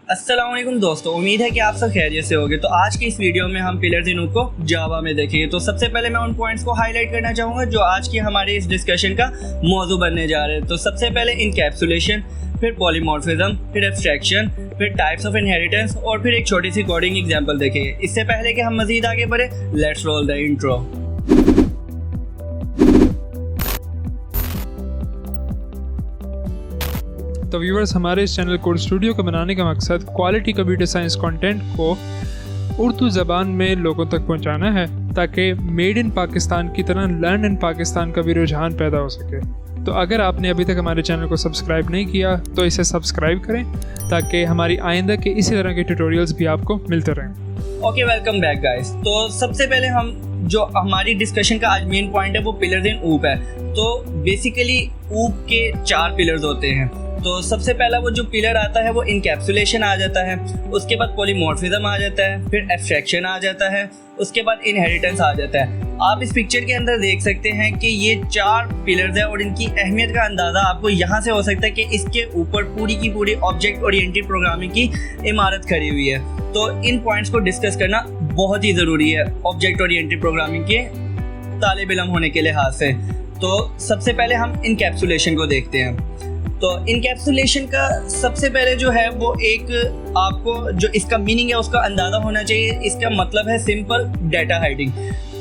अस्सलाम वालेकुम दोस्तों, उम्मीद है कि आप सब खैरियत से होंगे। तो आज की इस वीडियो में हम पिलर्स इन को जावा में देखेंगे। तो सबसे पहले मैं उन पॉइंट्स को हाईलाइट करना चाहूँगा जो आज की हमारे इस डिस्कशन का मौजू बनने जा रहे हैं। तो सबसे पहले इनकैप्सुलेशन, फिर पॉलीमॉर्फिज्म, फिर एब्स्ट्रैक्शन, फिर टाइप्स ऑफ इनहेरिटेंस और फिर एक छोटी सी कोडिंग एग्जांपल देखेंगे। इससे पहले कि हम मजीद आगे बढ़े, लेट्स रोल द इंट्रो। तो व्यूअर्स, हमारे इस चैनल कोड स्टूडियो को बनाने का मकसद क्वालिटी कंप्यूटर साइंस कंटेंट को उर्दू ज़बान में लोगों तक पहुंचाना है ताकि मेड इन पाकिस्तान की तरह लर्न इन पाकिस्तान का भी रुझान पैदा हो सके। तो अगर आपने अभी तक हमारे चैनल को सब्सक्राइब नहीं किया तो इसे सब्सक्राइब करें ताकि हमारी आइंदा के इसी तरह के ट्यूटोरियल्स भी आपको मिलते रहें। Okay, welcome back guys. तो सबसे पहले हम जो हमारी डिस्कशन का आज मेन पॉइंट है वो पिलर्स इन ऊप है। तो बेसिकली ऊप के 4 पिलर्स होते हैं। तो सबसे पहला वो जो पिलर आता है वो इनकैप्सुलेशन आ जाता है, उसके बाद पॉलीमॉर्फिज्म आ जाता है, फिर एब्स्ट्रैक्शन आ जाता है, उसके बाद इनहेरिटेंस आ जाता है। आप इस पिक्चर के अंदर देख सकते हैं कि ये 4 पिलर्स हैं और इनकी अहमियत का अंदाज़ा आपको यहाँ से हो सकता है कि इसके ऊपर पूरी की पूरी ऑब्जेक्ट ओरिएंटेड प्रोग्रामिंग की इमारत खड़ी हुई है। तो इन पॉइंट्स को डिस्कस करना बहुत ही ज़रूरी है ऑब्जेक्ट ओरिएंटेड प्रोग्रामिंग के तालिब इल्म होने के लिहाज से। तो सबसे पहले हम इनकैप्सुलेशन को देखते हैं। तो इनकैप्सुलेशन का सबसे पहले जो है वो एक आपको जो इसका मीनिंग है उसका अंदाज़ा होना चाहिए। इसका मतलब है सिंपल डाटा हाइडिंग।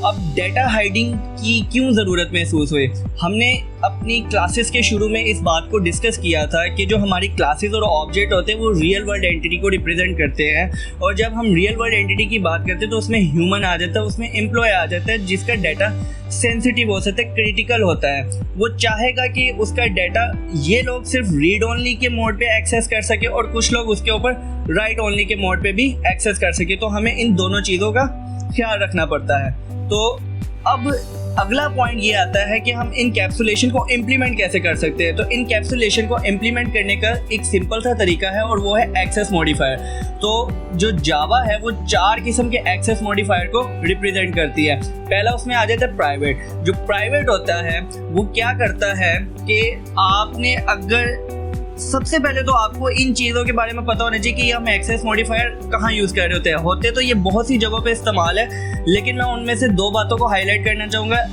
अब डाटा हाइडिंग की क्यों ज़रूरत महसूस हुई? हमने अपनी क्लासेस के शुरू में इस बात को डिस्कस किया था कि जो हमारी क्लासेस और ऑब्जेक्ट होते हैं वो रियल वर्ल्ड एंटिटी को रिप्रेजेंट करते हैं। और जब हम रियल वर्ल्ड एंटिटी की बात करते हैं तो उसमें ह्यूमन आ जाता है, उसमें एम्प्लॉय आ जाता है जिसका डाटा सेंसिटिव हो सकता है, क्रिटिकल होता है। वो चाहेगा कि उसका डाटा ये लोग सिर्फ रीड ओनली के मोड पे एक्सेस कर सके और कुछ लोग उसके ऊपर राइट ओनली के मोड पे भी एक्सेस कर सके। तो हमें इन दोनों चीज़ों का ख्याल रखना पड़ता है। तो अब अगला पॉइंट ये आता है कि हम इनकैप्सुलेशन को इम्प्लीमेंट कैसे कर सकते हैं। तो इनकैप्सुलेशन को इम्प्लीमेंट करने का एक सिंपल सा तरीका है और वो है एक्सेस मॉडिफायर। तो जो जावा है वो 4 किस्म के एक्सेस मॉडिफायर को रिप्रेजेंट करती है। पहला उसमें आ जाता है प्राइवेट। जो प्राइवेट होता है वो क्या करता है कि आपने अगर सबसे पहले तो आपको इन चीज़ों के बारे में पता होना चाहिए कि हम एक्सेस मॉडिफायर कहाँ यूज़ कर रहे होते हैं तो ये बहुत सी जगहों पे इस्तेमाल है, लेकिन मैं उनमें से 2 बातों को हाईलाइट करना चाहूँगा।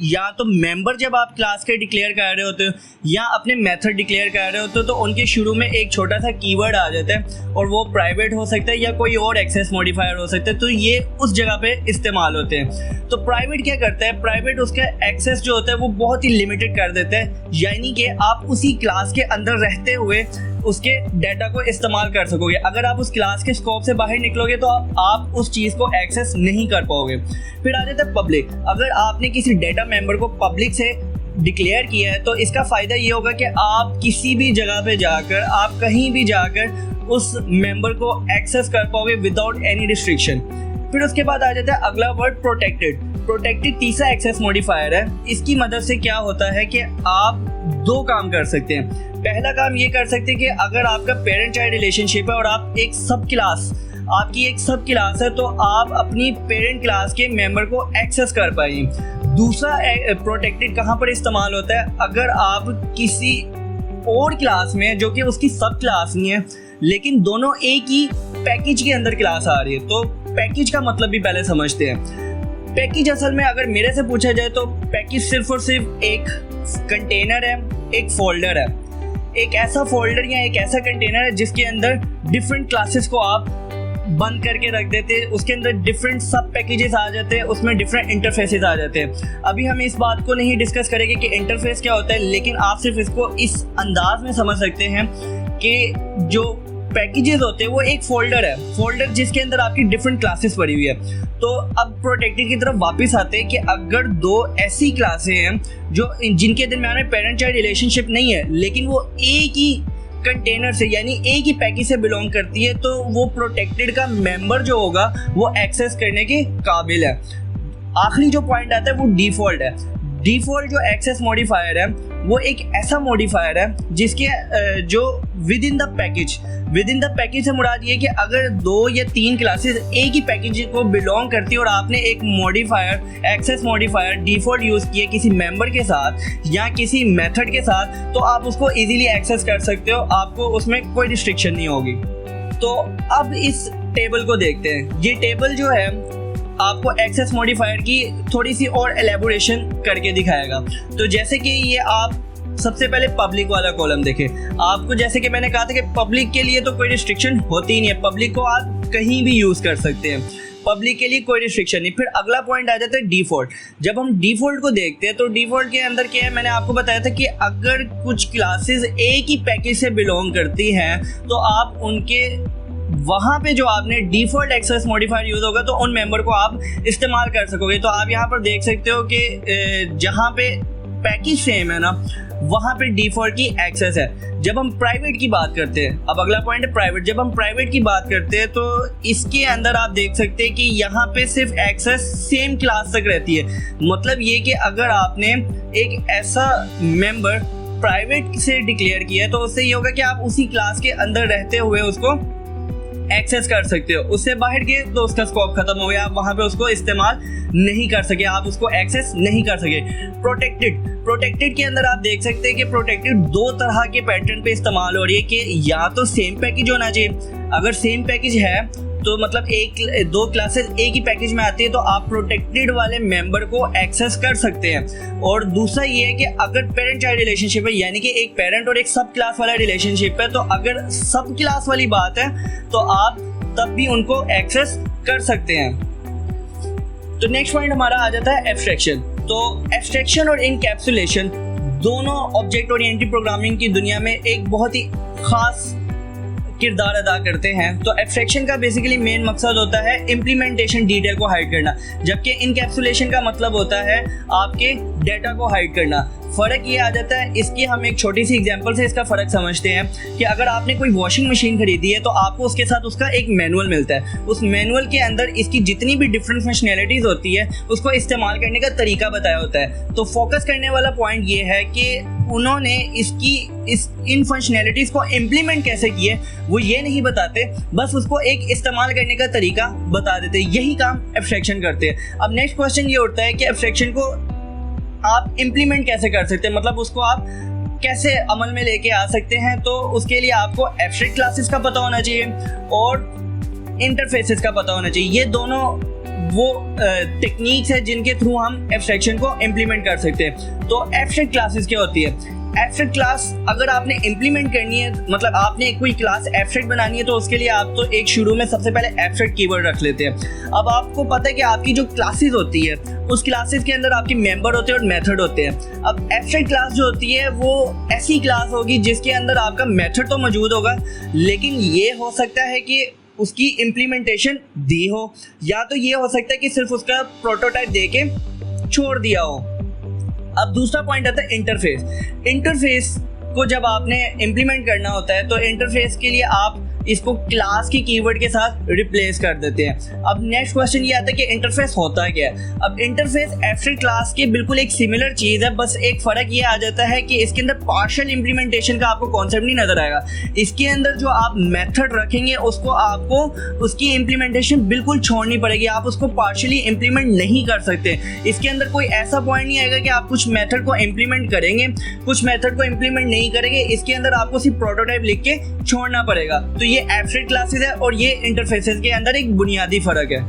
या तो मेंबर जब आप क्लास के डिक्लेयर कर रहे होते हो या अपने मेथड डिक्लेयर कर रहे होते हो तो उनके शुरू में एक छोटा सा कीवर्ड आ जाता है और वो प्राइवेट हो सकता है या कोई और एक्सेस मॉडिफायर हो सकता है। तो ये उस जगह पे इस्तेमाल होते हैं। तो प्राइवेट क्या करता है? प्राइवेट उसका एक्सेस जो होता है वो बहुत ही लिमिटेड कर देता है, यानी कि आप उसी क्लास के अंदर रहते हुए उसके डाटा को इस्तेमाल कर सकोगे। अगर आप उस क्लास के स्कोप से बाहर निकलोगे तो आप उस चीज़ को एक्सेस नहीं कर पाओगे। फिर आ जाता है पब्लिक। अगर आपने किसी डाटा मेंबर को पब्लिक से डिक्लेयर किया है तो इसका फ़ायदा ये होगा कि आप किसी भी जगह पे जाकर, आप कहीं भी जाकर उस मेंबर को एक्सेस कर पाओगे विदाउट एनी रिस्ट्रिक्शन। फिर उसके बाद आ जाता है अगला वर्ड प्रोटेक्टेड। प्रोटेक्टेड तीसरा एक्सेस मॉडिफायर है। इसकी मदद से क्या होता है कि आप 2 काम कर सकते हैं। पहला काम ये कर सकते हैं कि अगर आपका पेरेंट चाइल्ड रिलेशनशिप है और आप एक सब क्लास, आपकी एक सब क्लास है तो आप अपनी पेरेंट क्लास के मेंबर को एक्सेस कर पाएंगे। दूसरा प्रोटेक्टेड कहाँ पर इस्तेमाल होता है? अगर आप किसी और क्लास में जो कि उसकी सब क्लास नहीं है लेकिन दोनों एक ही पैकेज के अंदर क्लास आ रही है। तो पैकेज का मतलब भी पहले समझते हैं। पैकेज असल में अगर मेरे से पूछा जाए तो पैकेज सिर्फ और सिर्फ एक कंटेनर है, एक फोल्डर है। एक ऐसा फोल्डर या एक ऐसा कंटेनर है जिसके अंदर डिफरेंट क्लासेस को आप बंद करके रख देते हैं, उसके अंदर डिफरेंट सब पैकेजेस आ जाते हैं, उसमें डिफरेंट इंटरफेसेस आ जाते हैं। अभी हम इस बात को नहीं डिस्कस करेंगे कि इंटरफेस क्या होता है, लेकिन आप सिर्फ इसको इस अंदाज में समझ सकते हैं कि जो पैकेजेस होते हैं वो एक फोल्डर है, फोल्डर जिसके अंदर आपकी डिफरेंट क्लासेस पड़ी हुई है। तो अब प्रोटेक्टेड की तरफ वापस आते हैं कि अगर 2 ऐसी क्लासें हैं जो जिनके दरमियान में पेरेंट चाइल्ड रिलेशनशिप नहीं है लेकिन वो एक ही कंटेनर से यानी एक ही पैकेज से बिलोंग करती है तो वो प्रोटेक्टेड का मेंबर जो होगा वो एक्सेस करने के काबिल है। आखिरी जो पॉइंट आता है वो डिफ़ॉल्ट है। डिफ़ॉल्ट जो एक्सेस मॉडिफायर है वो एक ऐसा मॉडिफायर है जिसके जो विद इन द पैकेज से मुराद ये कि अगर 2 या 3 क्लासेस एक ही पैकेज को बिलोंग करती है और आपने एक modifier access modifier default use किया किसी मेंबर के साथ या किसी मेथड के साथ, तो आप उसको इजीली एक्सेस कर सकते हो, आपको उसमें कोई रिस्ट्रिक्शन नहीं होगी। तो अब इस टेबल को देखते हैं। ये टेबल जो है आपको एक्सेस मॉडिफायर की थोड़ी सी और एलेबोरेशन करके दिखाएगा। तो जैसे कि ये आप सबसे पहले पब्लिक वाला कॉलम देखें, आपको जैसे कि मैंने कहा था कि पब्लिक के लिए तो कोई रिस्ट्रिक्शन होती ही नहीं है, पब्लिक को आप कहीं भी यूज़ कर सकते हैं, पब्लिक के लिए कोई रिस्ट्रिक्शन नहीं। फिर अगला पॉइंट आ जाता है डिफ़ॉल्ट। जब हम डिफ़ॉल्ट को देखते हैं तो डिफ़ॉल्ट के अंदर क्या है, मैंने आपको बताया था कि अगर कुछ क्लासेस एक ही पैकेज से बिलोंग करती हैं तो आप उनके वहाँ पे जो आपने डिफ़ॉल्ट एक्सेस मॉडिफायर यूज़ होगा तो उन मेंबर को आप इस्तेमाल कर सकोगे। तो आप यहाँ पर देख सकते हो कि जहाँ पे पैकेज सेम है ना वहाँ पे डिफ़ॉल्ट की एक्सेस है। जब हम प्राइवेट की बात करते हैं, अब अगला पॉइंट है प्राइवेट। जब हम प्राइवेट की बात करते हैं तो इसके अंदर आप देख सकते हैं कि यहाँ पे सिर्फ एक्सेस सेम क्लास तक रहती है। मतलब ये कि अगर आपने एक ऐसा मेंबर प्राइवेट से डिक्लेयर किया है तो उससे ये होगा कि आप उसी क्लास के अंदर रहते हुए उसको एक्सेस कर सकते हो। उससे बाहर गए तो उसका स्कोप खत्म हो गया, आप वहाँ पे उसको इस्तेमाल नहीं कर सके, आप उसको एक्सेस नहीं कर सके। प्रोटेक्टेड के अंदर आप देख सकते हैं कि प्रोटेक्टेड 2 तरह के पैटर्न पे इस्तेमाल हो रही है कि या तो सेम पैकेज होना चाहिए, अगर सेम पैकेज है तो मतलब 2 क्लासेस एक ही पैकेज में आती है तो आप प्रोटेक्टेड वाले मेंबर को एक्सेस कर सकते हैं। और दूसरा ये है कि अगर पेरेंट चाइल्ड रिलेशनशिप है, यानी कि एक पेरेंट और एक सब क्लास वाला रिलेशनशिप है, तो अगर सब क्लास वाली बात है तो आप तब भी उनको एक्सेस कर सकते हैं। तो नेक्स्ट पॉइंट हमारा आ जाता है एब्स्ट्रैक्शन। तो एब्स्ट्रैक्शन और इनकैप्सुलेशन दोनों ऑब्जेक्ट ओरिएंटेड प्रोग्रामिंग की दुनिया में एक बहुत ही खास किरदार अदा करते हैं। तो एब्स्ट्रैक्शन का बेसिकली मेन मकसद होता है इम्प्लीमेंटेशन डिटेल को हाइड करना, जबकि इनकैप्सुलेशन का मतलब होता है आपके डेटा को हाइड करना। फ़र्क ये आ जाता है, इसकी हम एक छोटी सी एग्जांपल से इसका फ़र्क समझते हैं कि अगर आपने कोई वॉशिंग मशीन खरीदी है तो आपको उसके साथ उसका एक मैनुअल मिलता है। उस मैनुअल के अंदर इसकी जितनी भी डिफरेंट फंक्शनैलिटीज़ होती है उसको इस्तेमाल करने का तरीका बताया होता है। तो फोकस करने वाला पॉइंट ये है कि उन्होंने इन फंक्शनैलिटीज़ को इम्प्लीमेंट कैसे किए वो ये नहीं बताते, बस उसको एक इस्तेमाल करने का तरीका बता देते। यही काम एब्स्ट्रैक्शन करते हैं। अब नेक्स्ट क्वेश्चन ये उठता है कि एब्स्ट्रैक्शन को आप इम्प्लीमेंट कैसे कर सकते हैं, मतलब उसको आप कैसे अमल में लेके आ सकते हैं। तो उसके लिए आपको एब्स्ट्रैक्ट क्लासेस का पता होना चाहिए और इंटरफेसेस का पता होना चाहिए। ये दोनों वो टेक्निक्स है जिनके थ्रू हम एब्स्ट्रैक्शन को इम्प्लीमेंट कर सकते हैं। तो एब्स्ट्रैक्ट क्लासेस क्या होती है? एब्स्ट्रैक्ट क्लास अगर आपने इम्प्लीमेंट करनी है, मतलब आपने कोई क्लास एब्स्ट्रैक्ट बनानी है, तो उसके लिए आप तो एक शुरू में सबसे पहले एब्स्ट्रैक्ट कीवर्ड रख लेते हैं। अब आपको पता है कि आपकी जो क्लासेस होती है उस क्लासेस के अंदर आपके मेंबर होते हैं और मेथड होते हैं। अब एब्स्ट्रैक्ट क्लास जो होती है वो ऐसी क्लास होगी जिसके अंदर आपका मेथड तो मौजूद होगा, लेकिन ये हो सकता है कि उसकी इम्प्लीमेंटेशन दी हो, या तो ये हो सकता है कि सिर्फ उसका प्रोटोटाइप दे के छोड़ दिया हो। अब दूसरा पॉइंट आता है इंटरफेस को जब आपने इम्प्लीमेंट करना होता है तो इंटरफेस के लिए आप इसको क्लास की कीवर्ड के साथ रिप्लेस कर देते हैं। अब नेक्स्ट क्वेश्चन ये आता है कि इंटरफेस होता है क्या है? अब इंटरफेस एब्स्ट्रैक्ट क्लास की बिल्कुल एक सिमिलर चीज़ है, बस एक फ़र्क ये आ जाता है कि इसके अंदर पार्शियल इम्प्लीमेंटेशन का आपको कॉन्सेप्ट नहीं नज़र आएगा। इसके अंदर जो आप मेथड रखेंगे उसको आपको उसकी इम्प्लीमेंटेशन बिल्कुल छोड़नी पड़ेगी, आप उसको पार्शियली इम्प्लीमेंट नहीं कर सकते। इसके अंदर कोई ऐसा पॉइंट नहीं आएगा कि आप कुछ मेथड को इम्प्लीमेंट करेंगे, कुछ मेथड को इम्प्लीमेंट नहीं करेंगे। इसके अंदर आपको सिर्फ प्रोटोटाइप लिख के छोड़ना पड़ेगा। तो ये एब्स्ट्रैक्ट क्लासेस है और ये इंटरफेसेस के अंदर एक बुनियादी फर्क है।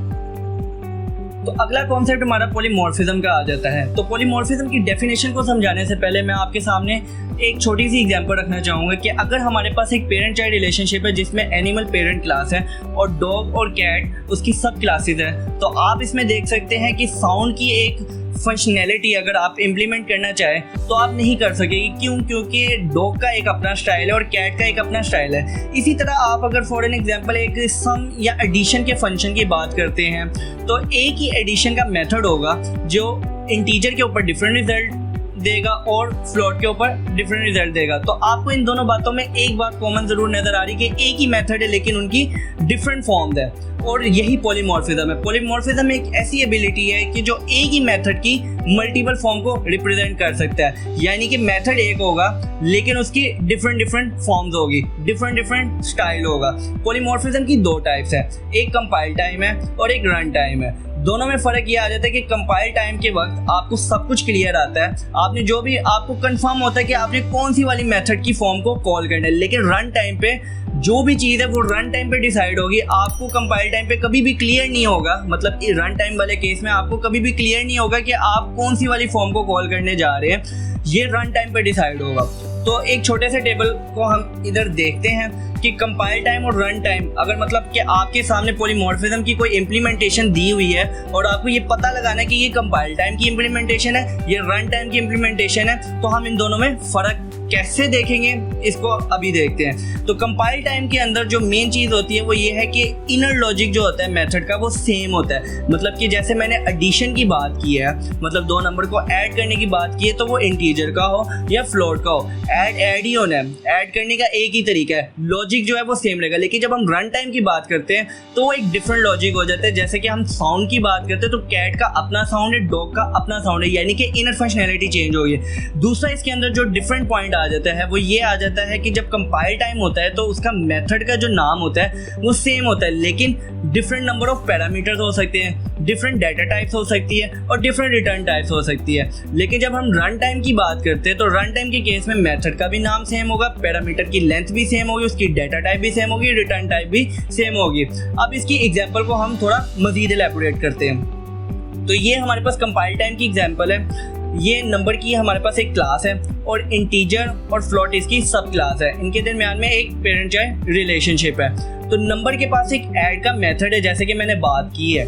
तो अगला कॉन्सेप्ट हमारा पॉलीमॉर्फिज्म का आ जाता है। तो पॉलीमॉर्फिज्म की डेफिनेशन को समझाने से पहले मैं आपके सामने एक छोटी सी एग्जांपल रखना चाहूँगा कि अगर हमारे पास एक पेरेंट चाइल्ड रिलेशनशिप है जिसमें एनिमल पेरेंट क्लास है और डॉग और कैट उसकी सब क्लासेस है, तो आप इसमें देख सकते हैं कि साउंड की एक फंक्शनैलिटी अगर आप इम्प्लीमेंट करना चाहें तो आप नहीं कर सकेंगे। क्यों? क्योंकि डॉग का एक अपना स्टाइल है और कैट का एक अपना स्टाइल है। इसी तरह आप अगर फॉर एन एग्जांपल एक सम या एडिशन के फंक्शन की बात करते हैं तो एक ही एडिशन का मेथड होगा जो इंटीजर के ऊपर डिफरेंट रिजल्ट देगा और फ्लोट के ऊपर डिफरेंट रिजल्ट देगा। तो आपको इन दोनों बातों में एक बात कॉमन जरूर नजर आ रही है कि एक ही मेथड है लेकिन उनकी डिफरेंट फॉर्म्स है, और यही पॉलीमॉर्फिज्म है। पॉलीमॉर्फिज्म एक ऐसी एबिलिटी है कि जो एक ही मेथड की मल्टीपल फॉर्म को रिप्रेजेंट कर सकता है, यानी कि मेथड एक होगा लेकिन उसकी डिफरेंट फॉर्म्स होगी, डिफरेंट स्टाइल होगा। पॉलीमॉर्फिज्म की दो टाइप्स है, एक कंपाइल टाइम है और एक रन टाइम है। दोनों में फ़र्क ये आ जाता है कि कंपाइल टाइम के वक्त आपको सब कुछ क्लियर आता है, आपने जो भी आपको कंफर्म होता है कि आपने कौन सी वाली मेथड की फॉर्म को कॉल करना है, लेकिन रन टाइम पे जो भी चीज़ है वो रन टाइम पे डिसाइड होगी। आपको कंपाइल टाइम पे कभी भी क्लियर नहीं होगा, मतलब रन टाइम वाले केस में आपको कभी भी क्लियर नहीं होगा कि आप कौन सी वाली फॉर्म को कॉल करने जा रहे हैं, ये रन टाइम पे डिसाइड होगा। तो एक छोटे से टेबल को हम इधर देखते हैं कि कंपाइल टाइम और रन टाइम, अगर मतलब कि आपके सामने पॉलीमॉर्फिज्म की कोई इम्प्लीमेंटेशन दी हुई है और आपको ये पता लगाना है कि ये कंपाइल टाइम की इम्प्लीमेंटेशन है, ये रन टाइम की इम्प्लीमेंटेशन है, तो हम इन दोनों में फ़र्क कैसे देखेंगे इसको अभी देखते हैं। तो कंपाइल टाइम के अंदर जो मेन चीज़ होती है वो ये है कि इनर लॉजिक जो होता है मेथड का वो सेम होता है। मतलब कि जैसे मैंने एडिशन की बात की है, मतलब दो नंबर को ऐड करने की बात की है, तो वो इंटीजर का हो या फ्लोट का हो, ऐड ही होना है, ऐड करने का एक ही तरीका है, लॉजिक जो है वो सेम रहेगा। लेकिन जब हम रन टाइम की बात करते हैं तो वो एक डिफरेंट लॉजिक हो जाता है। जैसे कि हम साउंड की बात करते हैं तो कैट का अपना साउंड है, डॉग का अपना साउंड है, यानी कि इनर फंक्शनैलिटी चेंज होगी। दूसरा इसके अंदर जो डिफरेंट पॉइंट आ जाता है वो ये आ जाता है कि जब कंपाइल टाइम होता है तो उसका मेथड का जो नाम होता है वो सेम होता है, लेकिन डिफरेंट नंबर ऑफ पैरामीटर्स हो सकते हैं, डिफरेंट डाटा टाइप्स हो सकती है और डिफरेंट रिटर्न टाइप्स हो सकती है। लेकिन जब हम रन टाइम की बात करते हैं तो रन टाइम के केस में मेथड का भी नाम सेम होगा, पैरामीटर की लेंथ भी सेम होगी, उसकी डाटा टाइप भी सेम होगी, रिटर्न टाइप भी सेम होगी। अब इसकी एग्जांपल को हम थोड़ा मजीद एलैबोरेट करते हैं। तो ये हमारे पास कंपाइल टाइम की एग्जांपल है। ये नंबर की हमारे पास एक क्लास है और इंटीजर और फ्लोट इसकी सब क्लास है, इनके दरमियान में एक पेरेंट चाइल्ड रिलेशनशिप है। तो नंबर के पास एक ऐड का मेथड है, जैसे कि मैंने बात की है,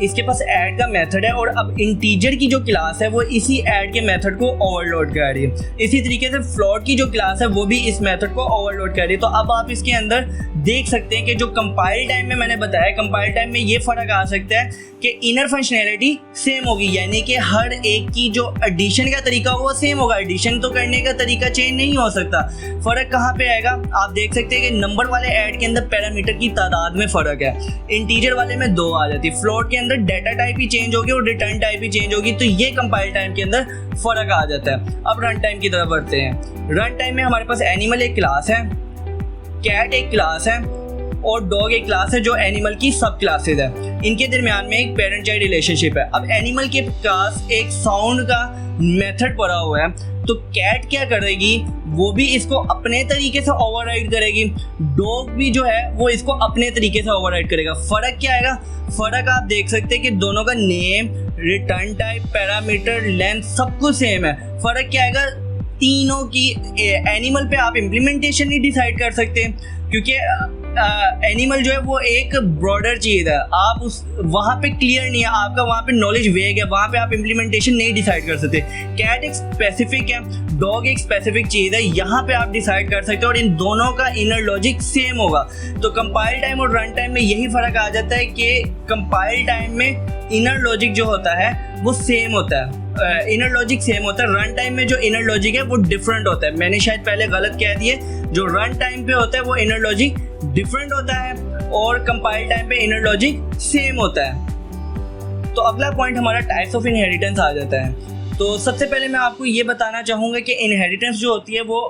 इसके पास ऐड का मेथड है, और अब इंटीजर की जो क्लास है वो इसी ऐड के मेथड को ओवरलोड कर रही है। इसी तरीके से फ्लोट की जो क्लास है वो भी इस मेथड को ओवरलोड कर रही है। तो अब आप इसके अंदर देख सकते हैं कि जो कंपाइल टाइम में मैंने बताया, कंपाइल टाइम में ये फ़र्क आ सकता है कि इनर फंक्शनैलिटी सेम होगी, यानी कि हर एक की जो एडिशन का तरीका होगा वो सेम होगा। एडिशन तो करने का तरीका चेंज नहीं हो सकता। फ़र्क कहाँ पे आएगा, आप देख सकते हैं कि नंबर वाले ऐड के अंदर पैरामीटर की तादाद में फ़र्क है, इंटीजर वाले में 2 आ जाती है, फ्लोट के अंदर डाटा टाइप ही चेंज होगी और रिटर्न टाइप ही चेंज होगी। तो ये कंपाइल टाइम के अंदर फ़र्क आ जाता है। अब रन टाइम की तरफ बढ़ते हैं। रन टाइम में हमारे पास एनिमल एक क्लास है, कैट एक क्लास है और डॉग एक क्लास है जो एनिमल की सब क्लासेज है। इनके दरमियान में एक पेरेंट चाइल्ड रिलेशनशिप है। अब एनिमल के पास एक साउंड का मेथड पड़ा हुआ है, तो कैट क्या करेगी, वो भी इसको अपने तरीके से ओवरराइड करेगी, डॉग भी जो है वो इसको अपने तरीके से ओवरराइड करेगा। फ़र्क क्या आएगा, फ़र्क आप देख सकते हैं कि दोनों का name, return type, parameter, length सब कुछ सेम है। फ़र्क क्या आएगा, तीनों की एनिमल पे आप इम्प्लीमेंटेशन नहीं डिसाइड कर सकते, क्योंकि एनिमल जो है वो एक ब्रॉडर चीज़ है, आप उस वहाँ पे क्लियर नहीं है, आपका वहाँ पे नॉलेज वेग है, वहाँ पे आप इम्प्लीमेंटेशन नहीं डिसाइड कर सकते। कैट एक स्पेसिफिक है, डॉग एक स्पेसिफिक चीज़ है, यहाँ पे आप डिसाइड कर सकते हो और इन दोनों का इनर लॉजिक सेम होगा। तो कंपाइल टाइम और रन टाइम में यही फ़र्क आ जाता है कि कंपाइल टाइम में इनर लॉजिक जो होता है वो सेम होता है, इनर लॉजिक सेम होता है। रन टाइम में जो इनर लॉजिक है वो डिफरेंट होता है। मैंने शायद पहले गलत कह दिए, जो रन टाइम पे होता है वो इनर लॉजिक डिफरेंट होता है और कंपाइल टाइम पे इनर लॉजिक सेम होता है। तो अगला पॉइंट हमारा टाइप्स ऑफ इनहेरिटेंस आ जाता है। तो सबसे पहले मैं आपको ये बताना चाहूँगा कि इनहेरिटेंस जो होती है वो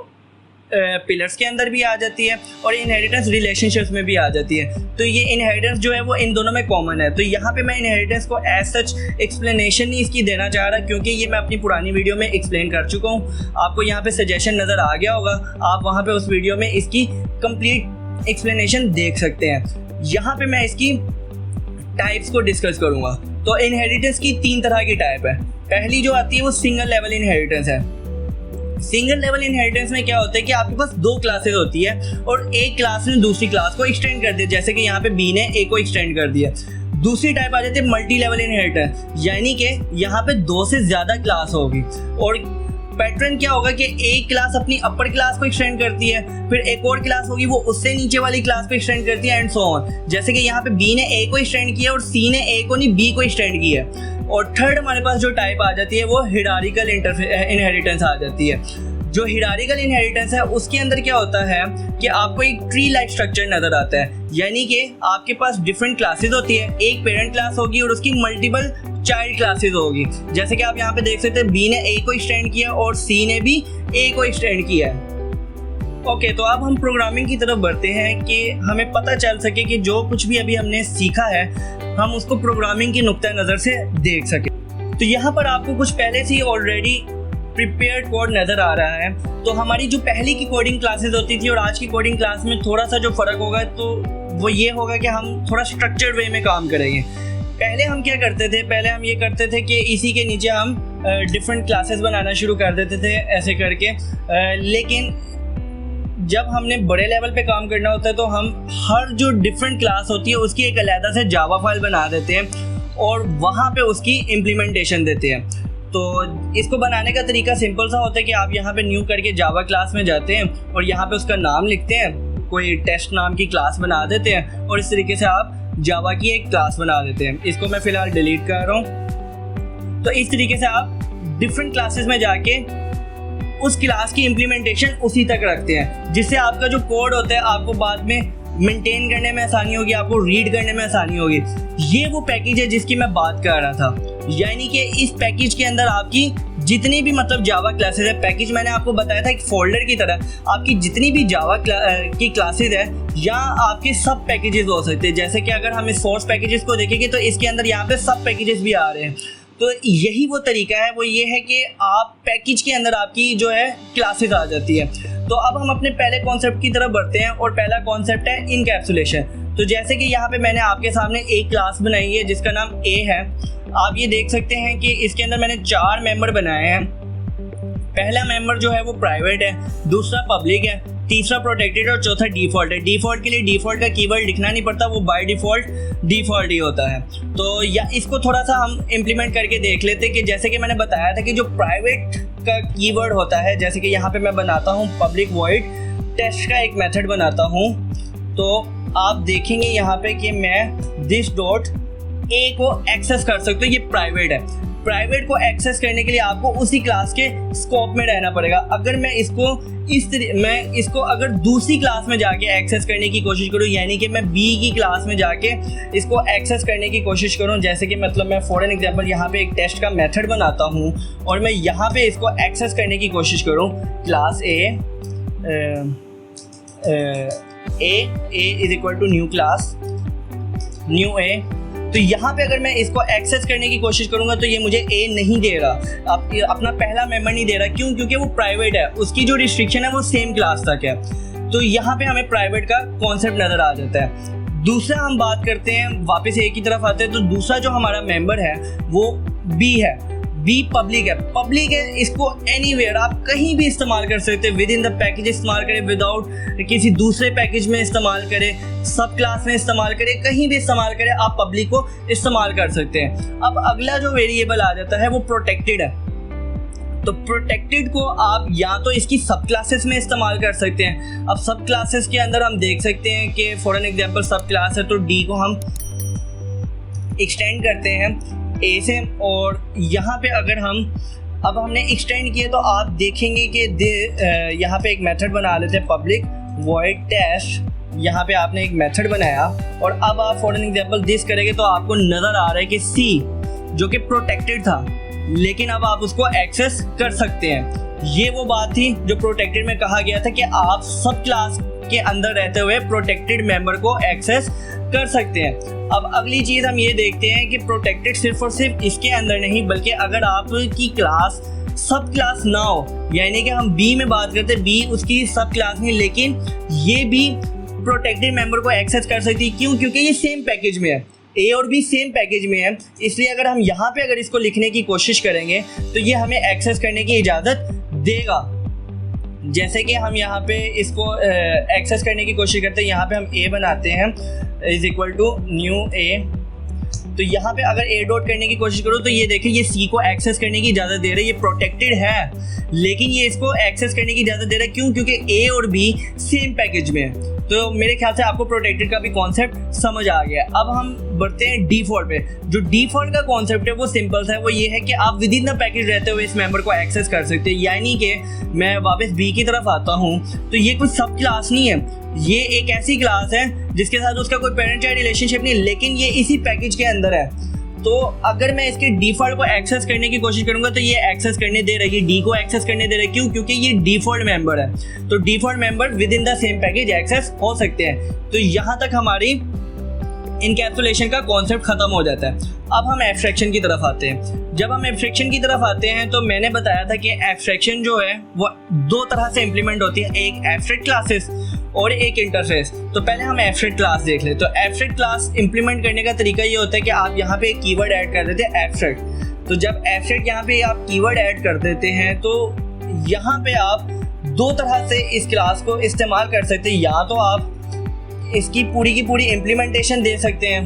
पिलर्स के अंदर भी आ जाती है और इनहेरिटेंस रिलेशनशिप्स में भी आ जाती है। तो ये इनहेरिटेंस जो है वो इन दोनों में कॉमन है। तो यहाँ पे मैं इनहेरिटेंस को एज सच एक्सप्लेनेशन नहीं इसकी देना चाह रहा, क्योंकि ये मैं अपनी पुरानी वीडियो में एक्सप्लेन कर चुका हूँ। आपको यहाँ पे सजेशन नज़र आ गया होगा, आप वहाँ पे उस वीडियो में इसकी कंप्लीट एक्सप्लेनेशन देख सकते हैं। यहाँ पे मैं इसकी टाइप्स को डिस्कस करूँगा। तो इनहेरिटेंस की 3 तरह की टाइप है। पहली जो आती है वो सिंगल लेवल इनहेरिटेंस है। सिंगल लेवल इनहेरिटेंस में क्या होता है कि आपके पास 2 क्लासेस होती है और एक क्लास ने दूसरी क्लास को एक्सटेंड कर दिया, जैसे कि यहाँ पे बी ने ए को एक्सटेंड कर दिया। दूसरी टाइप आ जाती है मल्टी लेवल इनहेरिटेंस, यानी कि यहाँ पे 2 से ज़्यादा क्लास होगी और पैटर्न क्या होगा कि एक क्लास अपनी अपर क्लास को एक्सटेंड करती है, फिर एक और क्लास होगी वो उससे नीचे वाली क्लास को एक्सटेंड करती है एंड सो ऑन। जैसे कि यहाँ पे बी ने ए को एक्सटेंड किया और सी ने ए को नहीं बी को एक्सटेंड किया। और थर्ड हमारे पास जो टाइप आ जाती है वो हिरारिकल इनहेरिटेंस आ जाती है। जो हिरारिकल इनहेरिटेंस है उसके अंदर क्या होता है कि आपको एक ट्री लाइक स्ट्रक्चर नज़र आता है, यानी कि आपके पास डिफरेंट क्लासेस होती है, एक पेरेंट क्लास होगी और उसकी मल्टीपल चाइल्ड क्लासेस होगी। जैसे कि आप यहाँ पे देख सकते हैं बी ने ए को एक्सटेंड किया और सी ने भी ए को एक्सटेंड किया है। ओके, तो अब हम प्रोग्रामिंग की तरफ बढ़ते हैं कि हमें पता चल सके कि जो कुछ भी अभी हमने सीखा है हम उसको प्रोग्रामिंग की नुक्ता नज़र से देख सकें। तो यहाँ पर आपको कुछ पहले से ही ऑलरेडी प्रिपेयर्ड कोड नज़र आ रहा है। तो हमारी जो पहले की कोडिंग क्लासेस होती थी और आज की कोडिंग क्लास में थोड़ा सा जो फ़र्क होगा तो वो ये होगा कि हम थोड़ा स्ट्रक्चर्ड वे में काम करेंगे। पहले हम क्या करते थे, पहले हम ये करते थे कि इसी के नीचे हम डिफरेंट क्लासेस बनाना शुरू कर देते थे ऐसे करके, लेकिन जब हमने बड़े लेवल पे काम करना होता है तो हम हर जो डिफरेंट क्लास होती है उसकी एक अलग से जावा फाइल बना देते हैं और वहाँ पे उसकी इम्प्लीमेंटेशन देते हैं। तो इसको बनाने का तरीका सिंपल सा होता है कि आप यहाँ पे न्यू करके जावा क्लास में जाते हैं और यहाँ पे उसका नाम लिखते हैं, कोई टेस्ट नाम की क्लास बना देते हैं और इस तरीके से आप जावा की एक क्लास बना देते हैं। इसको मैं फ़िलहाल डिलीट कर रहा हूँ। तो इस तरीके से आप डिफरेंट क्लासेस में जाके उस क्लास की इम्प्लीमेंटेशन उसी तक रखते हैं, जिससे आपका जो कोड होता है आपको बाद में मेंटेन करने में आसानी होगी, आपको रीड करने में आसानी होगी। ये वो पैकेज है जिसकी मैं बात कर रहा था, यानी कि इस पैकेज के अंदर आपकी जितनी भी मतलब जावा क्लासेस है, पैकेज मैंने आपको बताया था एक फोल्डर की तरह, आपकी जितनी भी जावा की क्लासेस है या आपके सब पैकेजेस हो सकते हैं। जैसे कि अगर हम इस सोर्स पैकेजेस को देखेंगे तो इसके अंदर यहाँ पे सब पैकेजेस भी आ रहे हैं। तो यही वो तरीका है, वो ये है कि आप पैकेज के अंदर आपकी जो है क्लासेस आ जाती है। तो अब हम अपने पहले कॉन्सेप्ट की तरफ बढ़ते हैं और पहला कॉन्सेप्ट है इनकैप्सुलेशन। तो जैसे कि यहाँ पे मैंने आपके सामने एक क्लास बनाई है जिसका नाम ए है। आप ये देख सकते हैं कि इसके अंदर मैंने 4 मेंबर बनाए हैं। पहला मेंबर जो है वो प्राइवेट है, दूसरा पब्लिक है, तीसरा प्रोटेक्टेड और चौथा डिफ़ॉल्ट है। डिफ़ॉल्ट के लिए डिफ़ॉल्ट का कीवर्ड लिखना नहीं पड़ता, वो बाय डिफ़ॉल्ट ही होता है। तो या इसको थोड़ा सा हम इम्प्लीमेंट करके देख लेते हैं कि जैसे कि मैंने बताया था कि जो प्राइवेट का कीवर्ड होता है, जैसे कि यहाँ पे मैं बनाता हूँ पब्लिक वॉइड टेस्ट का एक मेथड बनाता हूँ। तो आप देखेंगे यहाँ पे कि मैं दिस डॉट ए को एक्सेस कर सकते हो, ये प्राइवेट है। प्राइवेट को एक्सेस करने के लिए आपको उसी क्लास के स्कोप में रहना पड़ेगा। अगर मैं इसको अगर दूसरी क्लास में जाके एक्सेस करने की कोशिश करूं, यानी कि मैं बी की क्लास में जाके इसको एक्सेस करने की कोशिश करूं, जैसे कि मतलब मैं फॉर एन एग्जांपल यहाँ पे एक टेस्ट का मेथड बनाता हूं और मैं यहाँ पे इसको एक्सेस करने की कोशिश करूं, class A is equal to new class new A. तो यहाँ पे अगर मैं इसको एक्सेस करने की कोशिश करूंगा तो ये मुझे ए नहीं दे रहा, अपना पहला मेंबर नहीं दे रहा। क्यों? क्योंकि वो प्राइवेट है, उसकी जो रिस्ट्रिक्शन है वो सेम क्लास तक है। तो यहाँ पे हमें प्राइवेट का कॉन्सेप्ट नज़र आ जाता है। दूसरा हम बात करते हैं, वापस ए की तरफ आते हैं। तो दूसरा जो हमारा मेंबर है वो बी है। बी पब्लिक है, इसको एनीवेयर आप कहीं भी इस्तेमाल कर सकते हैं, विद इन द पैकेज इस्तेमाल करें, विदाउट किसी दूसरे पैकेज में इस्तेमाल करें, सब क्लास में इस्तेमाल करें, कहीं भी इस्तेमाल करें, आप पब्लिक को इस्तेमाल कर सकते हैं। अब अगला जो वेरिएबल आ जाता है वो प्रोटेक्टेड है। तो प्रोटेक्टेड को आप या तो इसकी सब क्लासेस में इस्तेमाल कर सकते हैं। अब सब क्लासेस के अंदर हम देख सकते हैं कि फॉर एन एग्जांपल सब क्लास है तो डी को हम एक्सटेंड करते हैं ए से, और यहाँ पे अगर अब हमने एक्सटेंड किया तो आप देखेंगे कि यहाँ पे एक मेथड बना लेते हैं पब्लिक वॉइड टेस्ट। यहाँ पे आपने एक मेथड बनाया और अब आप फॉर एन एग्जांपल दिस करेंगे तो आपको नज़र आ रहा है कि सी जो कि प्रोटेक्टेड था, लेकिन अब आप उसको एक्सेस कर सकते हैं। ये वो बात थी जो प्रोटेक्टेड में कहा गया था कि आप सब क्लास के अंदर रहते हुए प्रोटेक्टेड मेंबर को एक्सेस कर सकते हैं। अब अगली चीज़ हम ये देखते हैं कि प्रोटेक्टेड सिर्फ और सिर्फ इसके अंदर नहीं, बल्कि अगर आपकी क्लास सब क्लास ना हो, यानी कि हम बी में बात करते हैं, बी उसकी सब क्लास नहीं, लेकिन ये भी प्रोटेक्टेड मेंबर को एक्सेस कर सकती है। क्यों? क्योंकि ये सेम पैकेज में है, ए और बी सेम पैकेज में है, इसलिए अगर हम यहाँ पे अगर इसको लिखने की कोशिश करेंगे तो ये हमें एक्सेस करने की इजाज़त देगा। जैसे कि हम यहाँ पे इसको एक्सेस करने की कोशिश करते हैं, यहाँ पे हम ए बनाते हैं is equal to new A तो यहाँ पे अगर ए डॉट करने की कोशिश करो तो ये देखिए ये सी को एक्सेस करने की इजाज़त दे रहा है, ये प्रोटेक्टेड है लेकिन ये इसको एक्सेस करने की इजाज़त दे रहा है। क्यों? क्योंकि ए और बी सेम पैकेज में है। तो मेरे ख्याल से आपको प्रोटेक्टेड का भी कॉन्सेप्ट समझ आ गया। अब हम बढ़ते हैं डिफ़ॉल्ट पे। जो डिफ़ॉल्ट का कॉन्सेप्ट है वो सिंपल सा है, वो ये है कि आप विद इन द पैकेज रहते हुए इस मेंबर को एक्सेस कर सकते हैं। यानी कि मैं वापस बी की तरफ आता हूँ तो ये कुछ सब क्लास नहीं है, ये एक ऐसी क्लास है जिसके साथ उसका कोई पेरेंट चाइल्ड रिलेशनशिप नहीं, लेकिन ये इसी पैकेज के अंदर है। तो अगर मैं इसके डिफ़ॉल्ट को एक्सेस करने की कोशिश करूंगा तो ये एक्सेस करने दे रही है, डी को एक्सेस करने दे रही है। क्यों? क्योंकि ये डिफ़ॉल्ट मेंबर है। तो default member within the same package access हो सकते हैं। तो यहाँ तक हमारी इनकैप्सुलेशन का कॉन्सेप्ट खत्म हो जाता है। अब हम एब्स्ट्रैक्शन की तरफ आते हैं। जब हम एब्स्ट्रैक्शन की तरफ आते हैं तो मैंने बताया था कि एब्स्ट्रैक्शन जो है वो दो तरह से इम्प्लीमेंट होती है, एक एब्स्ट्रैक्ट क्लासेस और एक इंटरफेस। तो पहले हम एब्स्ट्रैक्ट क्लास देख लें। तो एब्स्ट्रैक्ट क्लास इंप्लीमेंट करने का तरीका ये होता है कि आप यहाँ पे एक कीवर्ड ऐड कर देते हैं एब्स्ट्रैक्ट। तो जब एब्स्ट्रैक्ट यहाँ पे आप कीवर्ड ऐड कर देते हैं तो यहाँ पे आप दो तरह से इस क्लास को इस्तेमाल कर सकते हैं। या तो आप इसकी पूरी की पूरी इम्प्लीमेंटेशन दे सकते हैं,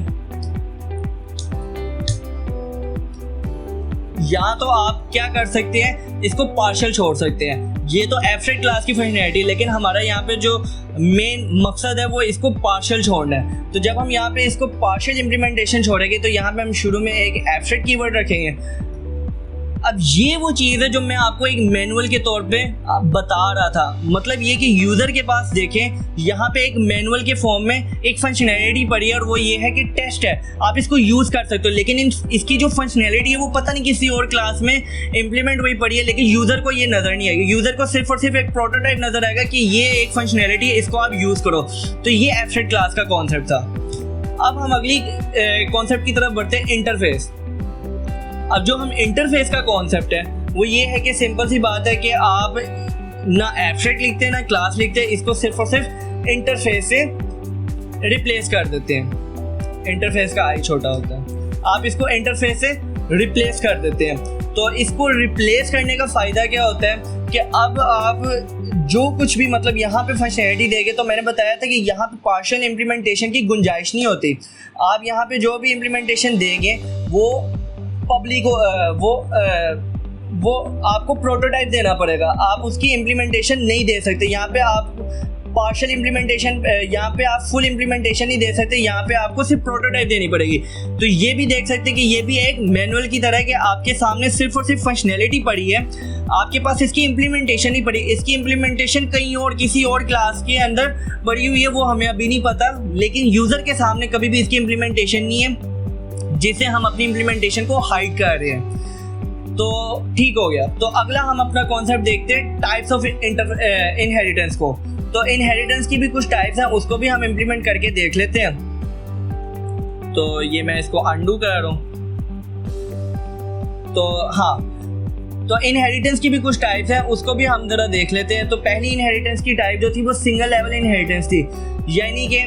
या तो आप क्या कर सकते हैं, इसको पार्शियल छोड़ सकते हैं। ये तो एब्स्ट्रैक्ट क्लास की फंक्शनैलिटी, लेकिन हमारा यहाँ पे जो मेन मकसद है वो इसको पार्शियल छोड़ना है। तो जब हम यहाँ पे इसको पार्शियल इम्प्लीमेंटेशन छोड़ेंगे तो यहाँ पे हम शुरू में एक एब्स्ट्रैक्ट कीवर्ड रखेंगे। अब ये वो चीज़ है जो मैं आपको एक मैनुअल के तौर पे बता रहा था। मतलब ये कि यूज़र के पास देखें यहाँ पे एक मैनुअल के फॉर्म में एक फंक्शनैलिटी पड़ी है और वो ये है कि टेस्ट है, आप इसको यूज़ कर सकते हो। लेकिन इसकी जो फंक्शनैलिटी है वो पता नहीं किसी और क्लास में इम्प्लीमेंट हुई पड़ी है, लेकिन यूज़र को ये नज़र नहीं आएगी। यूज़र को सिर्फ और सिर्फ एक प्रोटोटाइप नज़र आएगा कि ये एक फंक्शनैलिटी है, इसको आप यूज़ करो। तो ये एब्स्ट्रैक्ट क्लास का कॉन्सेप्ट था। अब हम अगली कॉन्सेप्ट की तरफ बढ़ते हैं, इंटरफेस। अब जो हम इंटरफेस का कॉन्सेप्ट है वो ये है कि सिंपल सी बात है कि आप ना एब्स्ट्रैक्ट लिखते हैं ना क्लास लिखते हैं, इसको सिर्फ और सिर्फ इंटरफेस से रिप्लेस कर देते हैं। इंटरफेस का आई छोटा होता है, आप इसको इंटरफेस से रिप्लेस कर देते हैं। तो इसको रिप्लेस करने का फ़ायदा क्या होता है कि अब आप जो कुछ भी मतलब यहाँ पे फंक्शनैलिटी देंगे, तो मैंने बताया था कि यहाँ पे पार्शियल इम्प्लीमेंटेशन की गुंजाइश नहीं होती। आप यहाँ पे जो भी इम्प्लीमेंटेशन देंगे वो पब्लिक वो आपको प्रोटोटाइप देना पड़ेगा, आप उसकी इम्प्लीमेंटेशन नहीं दे सकते। यहाँ पे आप पार्शियल इम्प्लीमेंटेशन, यहाँ पे आप फुल इम्प्लीमेंटेशन नहीं दे सकते, यहाँ पे आपको सिर्फ प्रोटोटाइप देनी पड़ेगी। तो ये भी देख सकते हैं कि ये भी एक मैनुअल की तरह है कि आपके सामने सिर्फ और सिर्फ फंक्शनैलिटी पड़ी है, आपके पास इसकी इम्प्लीमेंटेशन नहीं पड़ी। इसकी इम्प्लीमेंटेशन कहीं और किसी और क्लास के अंदर पड़ी हुई है, वो हमें अभी नहीं पता, लेकिन यूज़र के सामने कभी भी इसकी इम्प्लीमेंटेशन नहीं है जिसे हम अपनी इम्प्लीमेंटेशन को हाइड कर रहे हैं। तो ठीक हो गया। तो अगला हम अपना कॉन्सेप्ट देखते हैं, टाइप्स ऑफ इनहेरिटेंस को। तो इनहेरिटेंस की भी कुछ टाइप्स हैं, उसको भी हम इम्प्लीमेंट करके देख लेते हैं। तो ये मैं इसको अंडू कर रहा हूँ। तो हाँ, तो इनहेरिटेंस की भी कुछ टाइप्स हैं, उसको भी हम जरा देख लेते हैं। तो पहली इनहेरिटेंस की टाइप जो थी वो सिंगल लेवल इनहेरिटेंस थी, यानी कि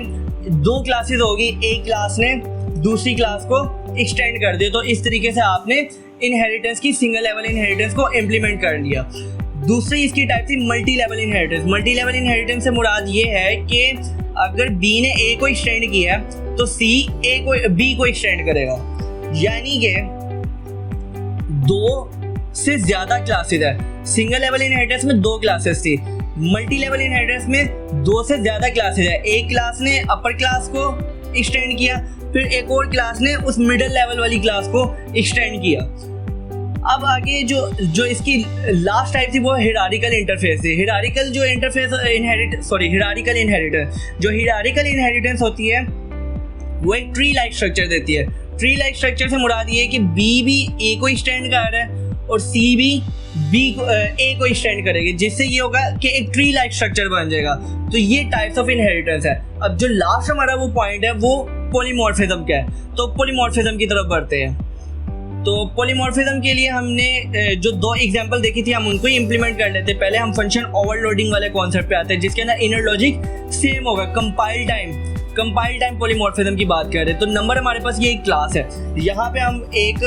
दो क्लासेस होगी, एक क्लास ने दूसरी क्लास को एक्सटेंड कर दिया। तो इस तरीके से आपने इनहेरिटेंस की सिंगल लेवल इनहेरिटेंस को इम्प्लीमेंट कर लिया। दूसरी इसकी टाइप थी multi level inheritance. Multi level inheritance से मुराद ये है कि अगर बी ने ए को एक्सटेंड किया तो सी बी को एक्सटेंड करेगा, यानी कि दो से ज्यादा क्लासेस है। सिंगल लेवल इनहेरिटेंस में दो क्लासेस थी, मल्टी लेवल इनहेरिटेंस में दो से ज्यादा क्लासेस है। एक क्लास ने अपर क्लास को एक्सटेंड किया, फिर एक और क्लास ने उस मिडिल लेवल वाली क्लास को एक्सटेंड किया। अब आगे जो इसकी लास्ट टाइप थी वो हिरारिकल इंटरफेस थी। हिरारिकल इनहेरिटेंस, जो हिरारिकल इनहेरिटेंस होती है वो एक ट्री लाइक स्ट्रक्चर देती है। ट्री लाइक स्ट्रक्चर से मुराद ये है कि बी भी ए को एक्सटेंड कर रहा है और सी भी ए को एक्सटेंड करेगी, जिससे ये होगा कि एक ट्री लाइक स्ट्रक्चर बन जाएगा। तो ये टाइप्स ऑफ इनहेरिटेंस है। अब जो लास्ट हमारा वो पॉइंट है वो पॉलीमॉर्फिज्म का है। तो पॉलीमॉर्फिज्म की तरफ बढ़ते हैं। तो पॉलीमॉर्फिज्म के लिए हमने जो दो एग्जांपल देखी थी हम उनको ही इंप्लीमेंट कर लेते हैं। पहले हम फंक्शन ओवरलोडिंग वाले कॉन्सेप्ट पे आते हैं, जिसके अंदर इनर लॉजिक सेम होगा। कंपाइल टाइम पॉलीमॉर्फिज्म की बात कर रहे हैं। तो नंबर हमारे पास ये एक क्लास है, यहाँ पे हम एक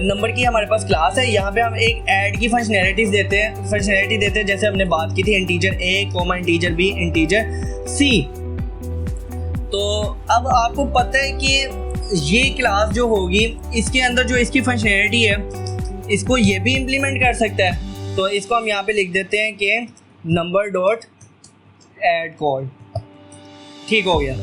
नंबर की हमारे पास क्लास है, यहाँ पे हम एक ऐड की फंक्शनैलिटी देते हैं जैसे हमने बात की थी integer a, integer b, integer c। तो अब आपको पता है कि ये क्लास जो होगी इसके अंदर जो इसकी फंक्शनैलिटी है इसको ये भी इम्प्लीमेंट कर सकता है। तो इसको हम यहाँ पे लिख देते हैं कि नंबर डॉट ऐड कॉल। ठीक हो गया।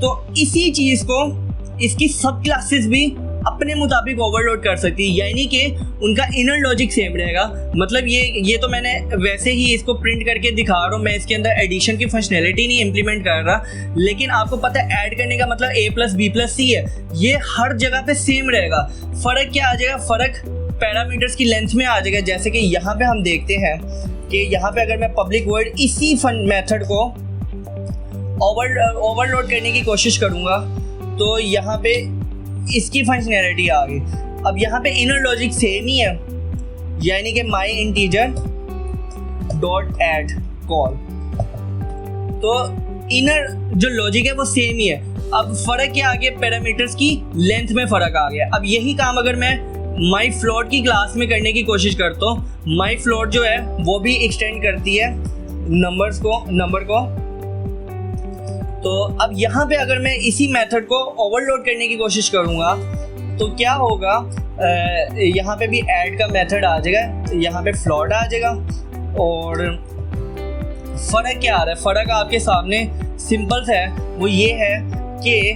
तो इसी चीज़ को इसकी सब क्लासेस भी अपने मुताबिक ओवरलोड कर सकती है, यानी कि उनका इनर लॉजिक सेम रहेगा। मतलब ये तो मैंने वैसे ही इसको प्रिंट करके दिखा रहा हूँ, मैं इसके अंदर एडिशन की फंक्शनैलिटी नहीं इम्प्लीमेंट कर रहा, लेकिन आपको पता है ऐड करने का मतलब a+b+c है, ये हर जगह पे सेम रहेगा। फ़र्क क्या आ जाएगा? फ़र्क पैरामीटर्स की लेंथ में आ जाएगा। जैसे कि यहाँ पे हम देखते हैं कि यहाँ पे अगर मैं पब्लिक वर्ड इसी मेथड को ओवरलोड करने की कोशिश करूँगा तो यहाँ पे इसकी फंक्शनैलिटी आ गई। अब यहाँ पे इनर लॉजिक सेम ही है, यानी कि माई इंटीजर डॉट ऐड कॉल। तो इनर जो लॉजिक है वो सेम ही है। अब फ़र्क क्या आ गया? पैरामीटर्स की लेंथ में फ़र्क आ गया। अब यही काम अगर मैं माई फ्लोट की क्लास में करने की कोशिश करता हूँ, माई फ्लोट जो है वो भी एक्सटेंड करती है नंबर को। तो अब यहाँ पे अगर मैं इसी मेथड को ओवरलोड करने की कोशिश करूँगा तो क्या होगा? यहाँ पे भी ऐड का मेथड आ जाएगा, यहाँ पे फ्लोट आ जाएगा। और फ़र्क क्या आ रहा है? फ़र्क आपके सामने सिंपल सा है, वो ये है कि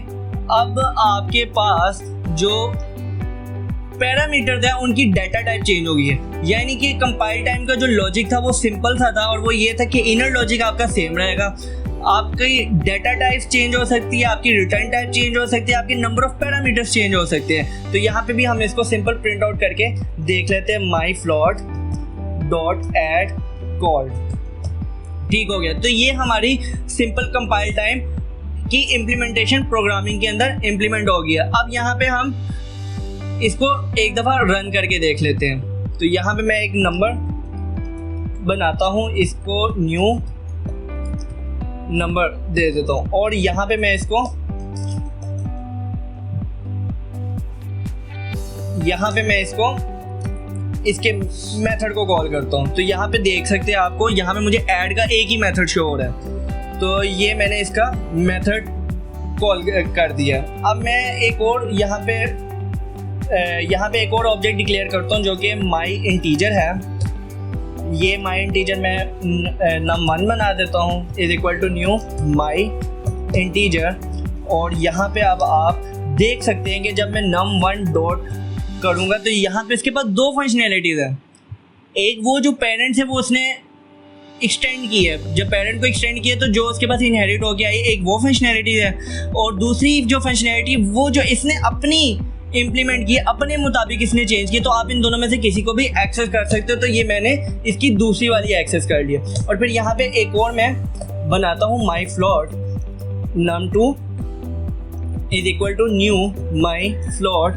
अब आपके पास जो पैरामीटर था उनकी डाटा टाइप चेंज हो गई है। यानी कि कंपाइल टाइम का जो लॉजिक था वो सिंपल सा था और वो ये था कि इनर लॉजिक आपका सेम रहेगा। आपकी डाटा टाइप चेंज हो सकती है, आपकी रिटर्न टाइप चेंज हो सकती है, आपके नंबर ऑफ पैरामीटर्स चेंज हो सकते हैं। तो यहाँ पे भी हम इसको सिंपल प्रिंट आउट करके देख लेते हैं, माई फ्लोट डॉट ऐड कॉल। ठीक हो गया। तो ये हमारी सिंपल कंपाइल टाइम की इम्प्लीमेंटेशन प्रोग्रामिंग के अंदर इम्प्लीमेंट हो गया। अब यहाँ पे हम इसको एक दफ़ा रन करके देख लेते हैं। तो यहाँ पे मैं एक नंबर बनाता हूँ, इसको न्यू नंबर दे देता हूँ और यहाँ पे मैं इसको इसके मेथड को कॉल करता हूँ। तो यहाँ पे देख सकते हैं आपको, यहाँ पे मुझे ऐड का एक ही मेथड शो हो रहा है। तो ये मैंने इसका मेथड कॉल कर दिया। अब मैं एक और यहाँ पे एक और ऑब्जेक्ट डिक्लेयर करता हूँ जो कि माई इंटीजर है। ये माई इंटीजर मैं num1 बना देता हूँ is equal to new my integer. और यहाँ पे अब आप देख सकते हैं कि जब मैं num1 डॉट करूँगा तो यहाँ पे इसके पास दो फंक्शनैलिटीज़ है। एक वो जो पेरेंट्स है वो उसने एक्सटेंड की है, जब पेरेंट को एक्सटेंड किया तो जो उसके पास इनहेरिट हो गया, एक वो फंक्शनैलिटी है। और दूसरी जो फंक्शनैलिटी वो जो इसने अपनी इम्प्लीमेंट की, अपने मुताबिक इसने चेंज की। तो आप इन दोनों में से किसी को भी एक्सेस कर सकते हो। तो ये मैंने इसकी दूसरी वाली एक्सेस कर लिया। और फिर यहाँ पे एक और मैं बनाता हूँ, my float num2 is equal to new my float.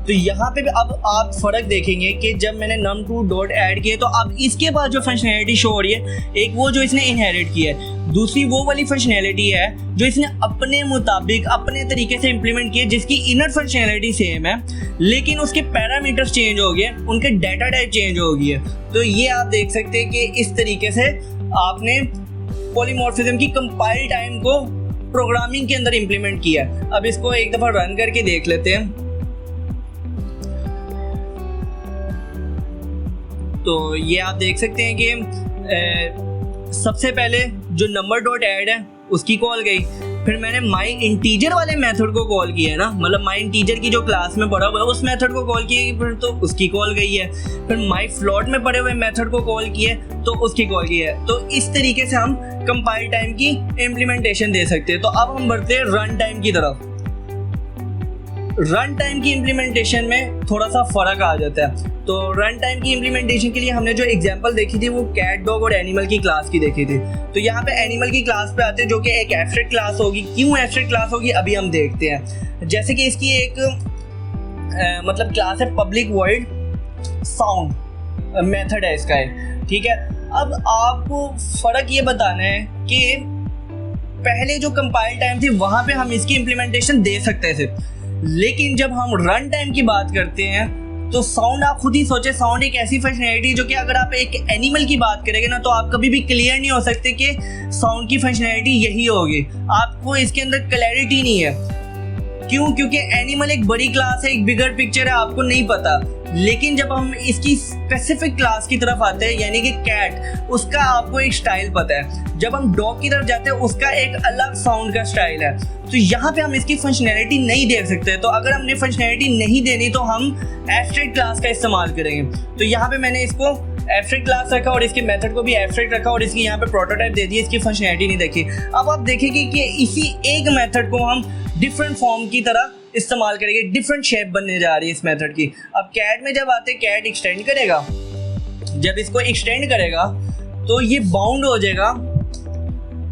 तो यहाँ पे भी अब आप फ़र्क देखेंगे कि जब मैंने num2 डॉट ऐड किया तो अब इसके पास जो फंक्शनैलिटी शो हो रही है, एक वो जो इसने इनहेरिट की है, दूसरी वो वाली फंक्शनैलिटी है जो इसने अपने मुताबिक अपने तरीके से इम्प्लीमेंट की है, जिसकी इनर फंक्शनैलिटी सेम है लेकिन उसके पैरामीटर्स चेंज हो गए, उनके डाटा टाइप चेंज हो गई है। तो ये आप देख सकते हैं कि इस तरीके से आपने पॉलीमॉर्फिज्म की कंपाइल टाइम को प्रोग्रामिंग के अंदर इम्प्लीमेंट किया। अब इसको एक दफ़ा रन करके देख लेते हैं। तो ये आप देख सकते हैं कि सबसे पहले जो नंबर डॉट ऐड है उसकी कॉल गई, फिर मैंने माई इंटीजर वाले मेथड को कॉल किया है ना, मतलब माई इंटीजर की जो क्लास में पढ़ा हुआ है उस मेथड को कॉल किया, फिर तो उसकी कॉल गई है। फिर माई फ्लोट में पढ़े हुए मेथड को कॉल किया तो उसकी कॉल की है। तो इस तरीके से हम कंपाइल टाइम की इम्प्लीमेंटेशन दे सकते हैं। तो अब हम बढ़ते हैं रन टाइम की तरफ। रन टाइम की इम्प्लीमेंटेशन में थोड़ा सा फ़र्क आ जाता है। तो रन टाइम की इम्प्लीमेंटेशन के लिए हमने जो एग्जांपल देखी थी वो कैट, डॉग और एनिमल की क्लास की देखी थी। तो यहाँ पे एनिमल की क्लास पे आते हैं जो कि एक एब्स्ट्रैक्ट क्लास होगी। क्यों एब्स्ट्रैक्ट क्लास होगी अभी हम देखते हैं। जैसे कि इसकी एक मतलब क्लास है पब्लिक वर्ड साउंड मेथड है इसका है, ठीक है। अब आपको फ़र्क ये बताना है कि पहले जो कंपाइल टाइम थी वहाँ पे हम इसकी इम्प्लीमेंटेशन दे सकते थे, लेकिन जब हम रन टाइम की बात करते हैं तो साउंड आप खुद ही सोचे, साउंड एक ऐसी फंक्शनैलिटी जो कि अगर आप एक एनिमल की बात करेंगे ना तो आप कभी भी क्लियर नहीं हो सकते कि साउंड की फंक्शनैलिटी यही होगी, आपको इसके अंदर क्लैरिटी नहीं है। क्यों? क्योंकि एनिमल एक बड़ी क्लास है, एक बिगर पिक्चर है, आपको नहीं पता। लेकिन जब हम इसकी स्पेसिफिक क्लास की तरफ आते हैं यानी कि कैट, उसका आपको एक स्टाइल पता है। जब हम डॉग की तरफ जाते हैं उसका एक अलग साउंड का स्टाइल है। तो यहाँ पे हम इसकी फंक्शनैलिटी नहीं देख सकते। तो अगर हमने फंक्शनैलिटी नहीं देनी तो हम एब्स्ट्रैक्ट क्लास का इस्तेमाल करेंगे। तो यहाँ पे मैंने इसको एब्स्ट्रैक्ट क्लास रखा और इसके मेथड को भी एब्स्ट्रैक्ट रखा और इसकी यहाँ पे प्रोटोटाइप दे दी, इसकी फंक्शनैलिटी नहीं देखी। अब आप देखेंगे कि इसी एक मेथड को हम डिफरेंट फॉर्म की तरह इस्तेमाल करेंगे, डिफरेंट शेप बनने जा रही है इस मेथड की। अब कैट में जब आते कैट एक्सटेंड करेगा, जब इसको एक्सटेंड करेगा तो ये बाउंड हो जाएगा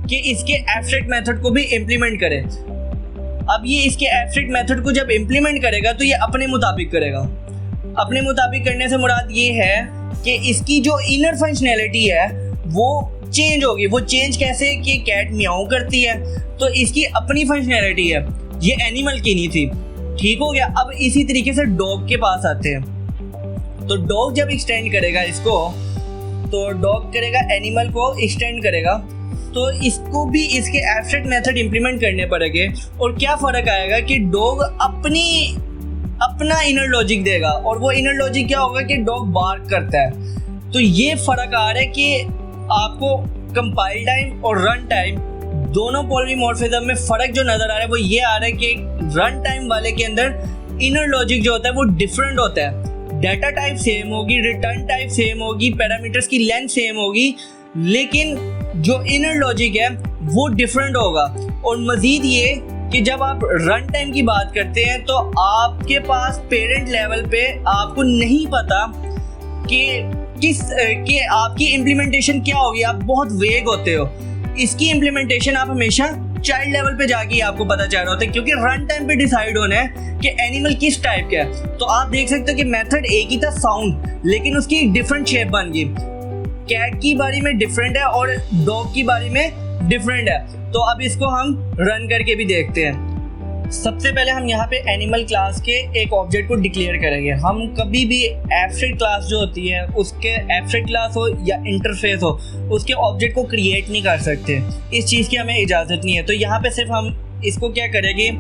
कि इसके एब्स्ट्रैक्ट मेथड को भी इम्प्लीमेंट करे। अब ये इसके एब्स्ट्रैक्ट मेथड को जब इम्प्लीमेंट करेगा तो ये अपने मुताबिक करेगा। अपने मुताबिक करने से मुराद ये है कि इसकी जो इनर फंक्शनैलिटी है वो चेंज होगी। वो चेंज कैसे कि कैट म्याऊ करती है तो इसकी अपनी फंक्शनैलिटी है, ये एनिमल की नहीं थी। ठीक हो गया। अब इसी तरीके से डॉग के पास आते हैं। तो डॉग जब एक्सटेंड करेगा इसको, तो डॉग करेगा एनिमल को एक्सटेंड करेगा, तो इसको भी इसके एब्स्ट्रैक्ट मेथड इंप्लीमेंट करने पड़ेंगे। और क्या फ़र्क आएगा कि डॉग अपना इनर लॉजिक देगा। और वो इनर लॉजिक क्या होगा कि डॉग बार्क करता है। तो ये फ़र्क आ रहा है कि आपको कंपाइल टाइम और रन टाइम दोनों पॉलीमॉर्फिज्म में फ़र्क जो नज़र आ रहा है वो ये आ रहा है कि रन टाइम वाले के अंदर इनर लॉजिक जो होता है वो डिफरेंट होता है। डाटा टाइप सेम होगी, रिटर्न टाइप सेम होगी, पैरामीटर्स की लेंथ सेम होगी, लेकिन जो इनर लॉजिक है वो डिफरेंट होगा। और मज़ीद ये कि जब आप रन टाइम की बात करते हैं तो आपके पास पेरेंट लेवल पे आपको नहीं पता कि आपकी इम्प्लीमेंटेशन क्या होगी। आप बहुत वेग होते हो। इसकी इम्प्लीमेंटेशन आप हमेशा चाइल्ड लेवल पे जाके आपको पता चल रहा होता है, क्योंकि रन टाइम पे डिसाइड होना है कि एनिमल किस टाइप का है। तो आप देख सकते हो कि मेथड एक ही था साउंड, लेकिन उसकी एक डिफरेंट शेप बन गई। कैट की बारी में डिफरेंट है और डॉग की बारी में डिफरेंट है। तो अब इसको हम रन करके भी देखते हैं। सबसे पहले हम यहाँ पे एनिमल क्लास के एक ऑब्जेक्ट को डिक्लेयर करेंगे। हम कभी भी एब्स्ट्रैक्ट क्लास जो होती है उसके एब्स्ट्रैक्ट क्लास हो या इंटरफेस हो उसके ऑब्जेक्ट को क्रिएट नहीं कर सकते, इस चीज़ की हमें इजाज़त नहीं है। तो यहाँ पे सिर्फ हम इसको क्या करेंगे,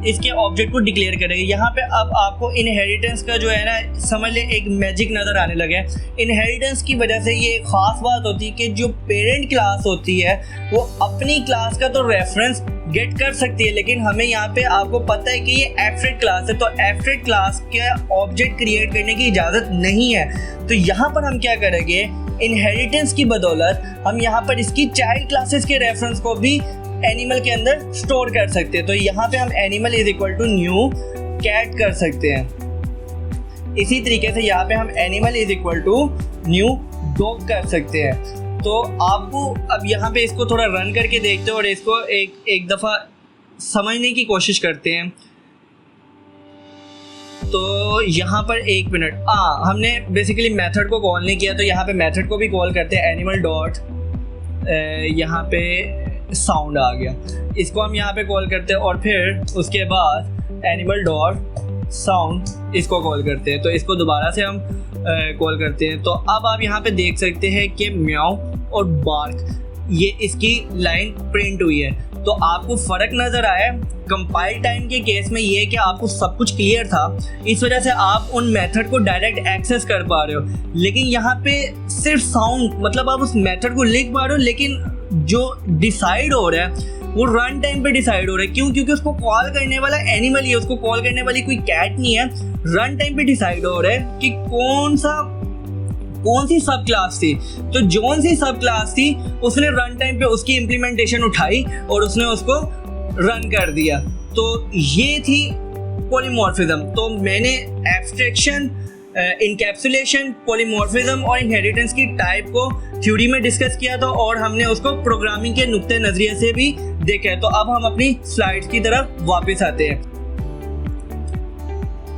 इसके ऑब्जेक्ट को डिक्लेयर करेंगे। यहाँ पे अब आपको इनहेरिटेंस का जो है ना, समझ ले एक मैजिक नज़र आने लगे। इनहेरिटेंस की वजह से ये एक ख़ास बात होती है कि जो पेरेंट क्लास होती है वो अपनी क्लास का तो रेफरेंस गेट कर सकती है, लेकिन हमें यहाँ पे आपको पता है कि ये एब्स्ट्रैक्ट क्लास है, तो एब्स्ट्रैक्ट क्लास के ऑब्जेक्ट क्रिएट करने की इजाज़त नहीं है। तो यहाँ पर हम क्या करेंगे, इनहेरिटेंस की बदौलत हम यहाँ पर इसकी चाइल्ड क्लासेस के रेफरेंस को भी एनिमल के अंदर स्टोर कर सकते हैं। तो यहाँ पे हम animal is equal to new cat कर सकते हैं। इसी तरीके से यहाँ पे हम animal is equal to new dog कर सकते हैं। तो आपको अब यहाँ पे इसको थोड़ा रन करके देखते हैं और इसको एक दफ़ा समझने की कोशिश करते हैं। तो यहाँ पर एक मिनट, हमने बेसिकली मेथड को कॉल नहीं किया, तो यहाँ पे मेथड को भी कॉल करते हैं। एनिमल डॉट यहाँ पे साउंड आ गया, इसको हम यहाँ पे कॉल करते हैं और फिर उसके बाद एनिमल डॉट साउंड इसको कॉल करते हैं। तो इसको दोबारा से हम कॉल करते हैं। तो अब आप यहाँ पे देख सकते हैं कि म्याऊ और बार्क ये इसकी लाइन प्रिंट हुई है। तो आपको फ़र्क नज़र आया। कंपाइल टाइम के केस में ये कि आपको सब कुछ क्लियर था, इस वजह से आप उन मेथड को डायरेक्ट एक्सेस कर पा रहे हो। लेकिन यहाँ पे सिर्फ साउंड, मतलब आप उस मेथड को लिख पा रहे हो, लेकिन जो डिसाइड हो रहा है वो रन टाइम पे डिसाइड हो रहा है। क्यों? क्योंकि उसको कॉल करने वाला एनिमल ही है, उसको कॉल करने वाली कोई कैट नहीं है। रन टाइम पे डिसाइड हो रहा है कि कौन सी सब क्लास थी। तो जोन सी सब क्लास थी उसने रन टाइम पे उसकी इम्प्लीमेंटेशन उठाई और उसने उसको रन कर दिया। तो ये थी पॉलीमॉर्फिज्म। तो मैंने एब्स्ट्रैक्शन, इनकैप्सुलेशन, पॉलीमॉर्फिज्म और इनहेरिटेंस की टाइप को थ्योरी में डिस्कस किया था और हमने उसको प्रोग्रामिंग के नुक्ते नज़रिए से भी देखा है। तो अब हम अपनी स्लाइड्स की तरफ वापस आते हैं।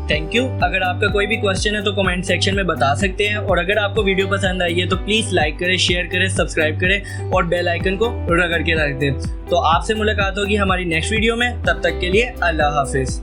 Thank you. अगर आपका कोई भी क्वेश्चन है तो कमेंट सेक्शन में बता सकते हैं, और अगर आपको वीडियो पसंद आई है तो प्लीज़ लाइक करें, शेयर करें, सब्सक्राइब करें और बेल आइकन को रगड़ के रख दें। तो आपसे मुलाकात होगी हमारी नेक्स्ट वीडियो में। तब तक के लिए अल्लाह हाफिज़।